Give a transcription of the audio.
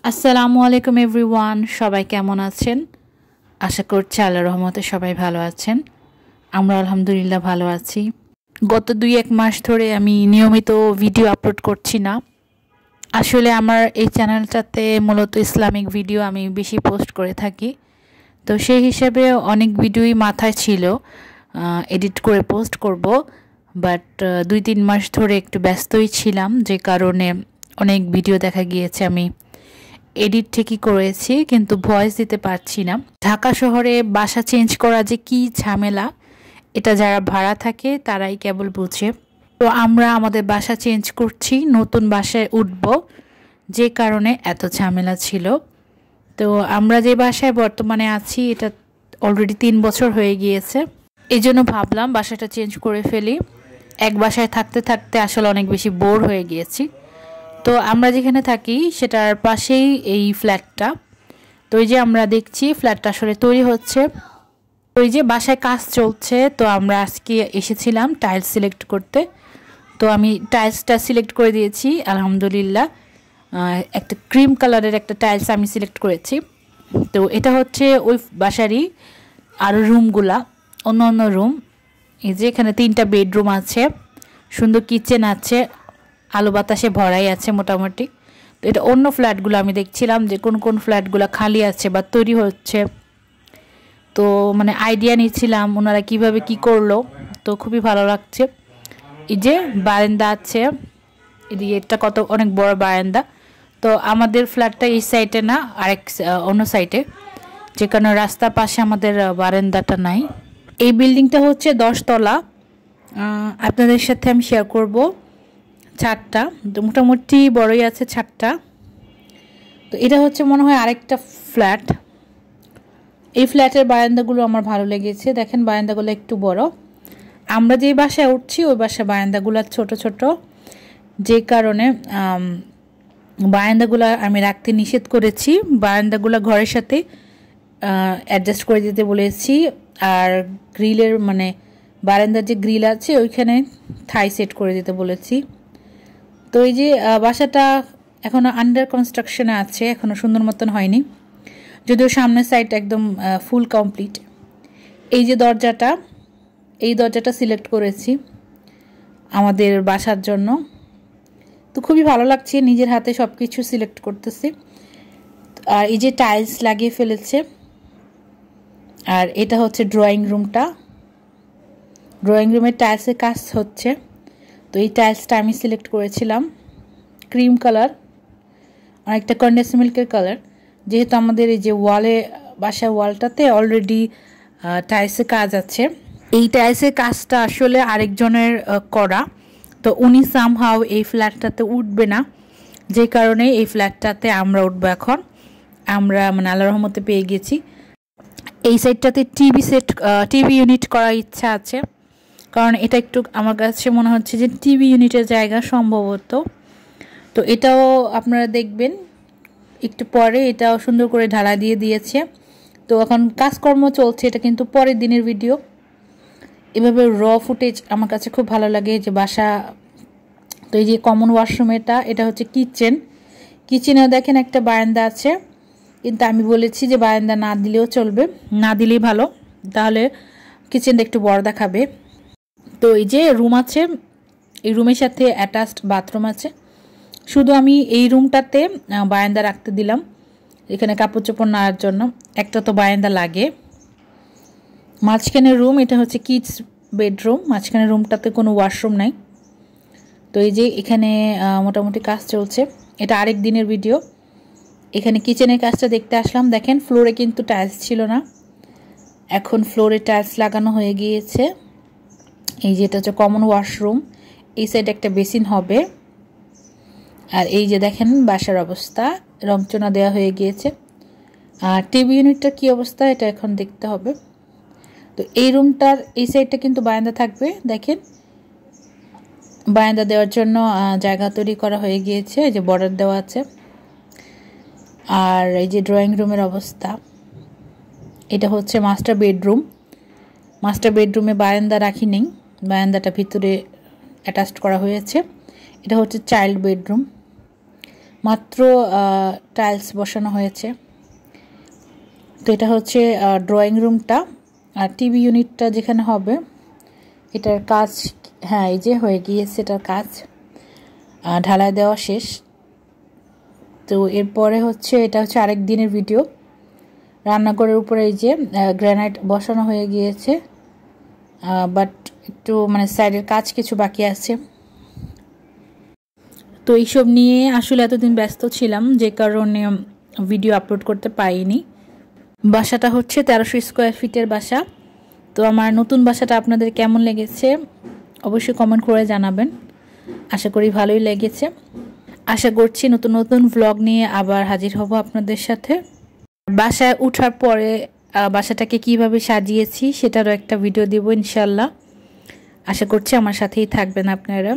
আসসালামু আলাইকুম এভরিওয়ান, সবাই কেমন আছেন? আশা করছি আল্লাহর রহমতে সবাই ভালো আছেন। আমরা আলহামদুলিল্লাহ ভালো আছি। গত 2-1 মাস ধরে আমি নিয়মিত ভিডিও আপলোড করছি না। আসলে আমার এই চ্যানেলটাতে মূলত ইসলামিক ভিডিও আমি বেশি পোস্ট করে থাকি। তো সেই হিসেবে অনেক ভিডিওই মাথায় ছিল এডিট করে পোস্ট করব, বাট 2-3 মাস ধরে একটু ব্যস্তই ছিলাম, যে কারণে অনেক ভিডিও দেখা গিয়েছে আমি এডিট ঠিকই করেছি কিন্তু ভয়েস দিতে পারছি না। ঢাকা শহরে বাসা চেঞ্জ করা যে কি ঝামেলা, এটা যারা ভাড়া থাকে তারাই কেবল বুঝে। তো আমরা আমাদের বাসা চেঞ্জ করছি, নতুন বাসায় উঠব, যে কারণে এত ঝামেলা ছিল। তো আমরা যে বাসায় বর্তমানে আছি এটা অলরেডি 3 বছর হয়ে গিয়েছে। এই জন্য ভাবলাম বাসাটা চেঞ্জ করে ফেলি। এক বাসায় থাকতে থাকতে আসলে অনেক বেশি বোর হয়ে গিয়েছি। তো আমরা যেখানে থাকি সেটার পাশেই এই ফ্ল্যাটটা। তো এই যে আমরা দেখছি ফ্ল্যাটটা আসলে তৈরি হচ্ছে, ওই যে বাসায় কাজ চলছে। তো আমরা আজকে এসেছিলাম টাইলস সিলেক্ট করতে। তো আমি টাইলসটা সিলেক্ট করে দিয়েছি আলহামদুলিল্লাহ। একটা ক্রিম কালারের একটা টাইলস আমি সিলেক্ট করেছি। তো এটা হচ্ছে ওই বাসারই আরও রুমগুলা, অন্য অন্য রুম। এই যে এখানে 3টা বেডরুম আছে, সুন্দর কিচেন আছে, আলো বাতাসে ভরাই আছে মোটামুটি। তো এটা অন্য ফ্ল্যাটগুলো আমি দেখছিলাম যে কোন কোন ফ্ল্যাটগুলো খালি আছে বা তৈরি হচ্ছে। তো মানে আইডিয়া নিচ্ছিলাম ওনারা কিভাবে কি করলো। তো খুবই ভালো লাগছে। এই যে বারান্দা আছে, এদিকে এটা কত অনেক বড় বারান্দা। তো আমাদের ফ্ল্যাটটা এই সাইডে না, আরেক অন্য সাইডে, যে কারণে রাস্তার পাশে আমাদের বারান্দাটা নাই। এই বিল্ডিংটা হচ্ছে 10 তলা। আপনাদের সাথে আমি শেয়ার করব ছাদটা। তো মোটামুটি বড়ই আছে ছাদটা। তো এটা হচ্ছে মনে হয় আরেকটা ফ্ল্যাট। এই ফ্ল্যাটের বারান্দাগুলো আমার ভালো লেগেছে। দেখেন বারান্দাগুলো একটু বড়। আমরা যে বাসায় উঠছি ওই বাসায় বারান্দাগুলো ছোট ছোট, যে কারণে বারান্দাগুলো আমি রাখতে নিষেধ করেছি। বারান্দাগুলো ঘরের সাথে অ্যাডজাস্ট করে দিতে বলেছি। আর গ্রিলের মানে বারান্দার যে গ্রিল আছে ওইখানে থাই সেট করে দিতে বলেছি। তো এই যে বাসাটা এখনও আন্ডার কনস্ট্রাকশনে আছে, এখনও সুন্দর মতন হয়নি, যদিও সামনের সাইড একদম ফুল কমপ্লিট। এই যে দরজাটা, এই দরজাটা সিলেক্ট করেছি আমাদের বাসার জন্য। তো খুবই ভালো লাগছে, নিজের হাতে সব কিছু সিলেক্ট করতেছি। আর এই যে টাইলস লাগিয়ে ফেলেছে। আর এটা হচ্ছে ড্রয়িং রুমটা। ড্রয়িং রুমের টাইলসের কাজ হচ্ছে। তো এই টাইলসটা আমি সিলেক্ট করেছিলাম ক্রিম কালার, অনেকটা কন্ডেন্স মিল্কের কালার। যেহেতু আমাদের এই যে বাসার ওয়ালটাতে অলরেডি টাইলসের কাজ আছে। এই টাইলসের কাজটা আসলে আরেকজনের করা। তো উনি সামহাও এই ফ্ল্যাটটাতে উঠবে না, যে কারণে এই ফ্ল্যাটটাতে আমরা উঠবো এখন। আমরা মানে আল্লাহর রহমতে পেয়ে গেছি। এই সাইডটাতে টিভি ইউনিট করার ইচ্ছা আছে, কারণ এটা একটু আমার কাছে মনে হচ্ছে যে টিভি ইউনিটের জায়গা সম্ভবত। তো এটাও আপনারা দেখবেন একটু পরে, এটাও সুন্দর করে ঢালা দিয়ে দিয়েছে। তো এখন কাজকর্ম চলছে, এটা কিন্তু পরের দিনের ভিডিও। এভাবে ফুটেজ আমার কাছে খুব ভালো লাগে যে বাসা। তো এই যে কমন ওয়াশরুম, এটা হচ্ছে কিচেনেও দেখেন একটা বারান্দা আছে, কিন্তু আমি বলেছি যে বারান্দা না দিলেও চলবে, না দিলেই ভালো, তাহলে কিচেনটা একটু বড় দেখাবে। তো এই যে রুম আছে, এই রুমের সাথে অ্যাটাচড বাথরুম আছে। শুধু আমি এই রুমটাতে বারান্দা রাখতে দিলাম, এখানে কাপড় চোপড় নেওয়ার জন্য। একটা তো বারান্দা লাগে। মাঝখানের রুম, এটা হচ্ছে কিডস বেডরুম। মাঝখানের রুমটাতে কোনো ওয়াশরুম নাই। তো এই যে এখানে মোটামুটি কাজ চলছে, এটা আরেক দিনের ভিডিও। এখানে কিচেনের কাজটা দেখতে আসলাম। দেখেন ফ্লোরে কিন্তু টাইলস ছিল না, এখন ফ্লোরে টাইলস লাগানো হয়ে গিয়েছে। এই যে এটা হচ্ছে কমন ওয়াশরুম, এই সাইডে একটা বেসিন হবে। আর এই যে দেখেন বাসার অবস্থা, রংচনা দেওয়া হয়ে গিয়েছে। আর টিভি ইউনিটটার কী অবস্থা এটা এখন দেখতে হবে। তো এই রুমটার এই সাইডটা কিন্তু বারান্দা থাকবে। দেখেন বারান্দা দেওয়ার জন্য জায়গা তৈরি করা হয়ে গিয়েছে, এই যে বর্ডার দেওয়া আছে। আর এই যে ড্রয়িং রুমের অবস্থা, এটা হচ্ছে মাস্টার বেডরুম। মাস্টার বেডরুমে বারান্দা রাখি নেই, বারান্দাটা ভিতরে অ্যাটাচড করা হয়েছে। এটা হচ্ছে চাইল্ড বেডরুম। মাত্র টাইলস বসানো হয়েছে। তো এটা হচ্ছে ড্রয়িং রুমটা, আর টিভি ইউনিটটা যেখানে হবে এটার কাজ, হ্যাঁ এই যে হয়ে গিয়েছে, এটার কাজ ঢালাই দেওয়া শেষ। তো এরপরে হচ্ছে এটা হচ্ছে আরেক দিনের ভিডিও। রান্নাঘরের উপরে এই যে গ্রানাইট বসানো হয়ে গিয়েছে, বাট একটু মানে সাইডের কাজ কিছু বাকি আছে। তো এইসব নিয়ে আসলে এতদিন ব্যস্ত ছিলাম, যে কারণে ভিডিও আপলোড করতে পারিনি। বাসাটা হচ্ছে 1300 স্কোয়ার ফিটের বাসা। তো আমার নতুন বাসাটা আপনাদের কেমন লেগেছে অবশ্যই কমেন্ট করে জানাবেন। আশা করি ভালোই লেগেছে। আশা করছি নতুন নতুন ভ্লগ নিয়ে আবার হাজির হব আপনাদের সাথে। বাসায় ওঠার পরে বাসাটাকে কিভাবে সাজিয়েছি সেটারও একটা ভিডিও দেব ইনশাল্লাহ। আশা করছি আমার সাথেই থাকবেন আপনারা।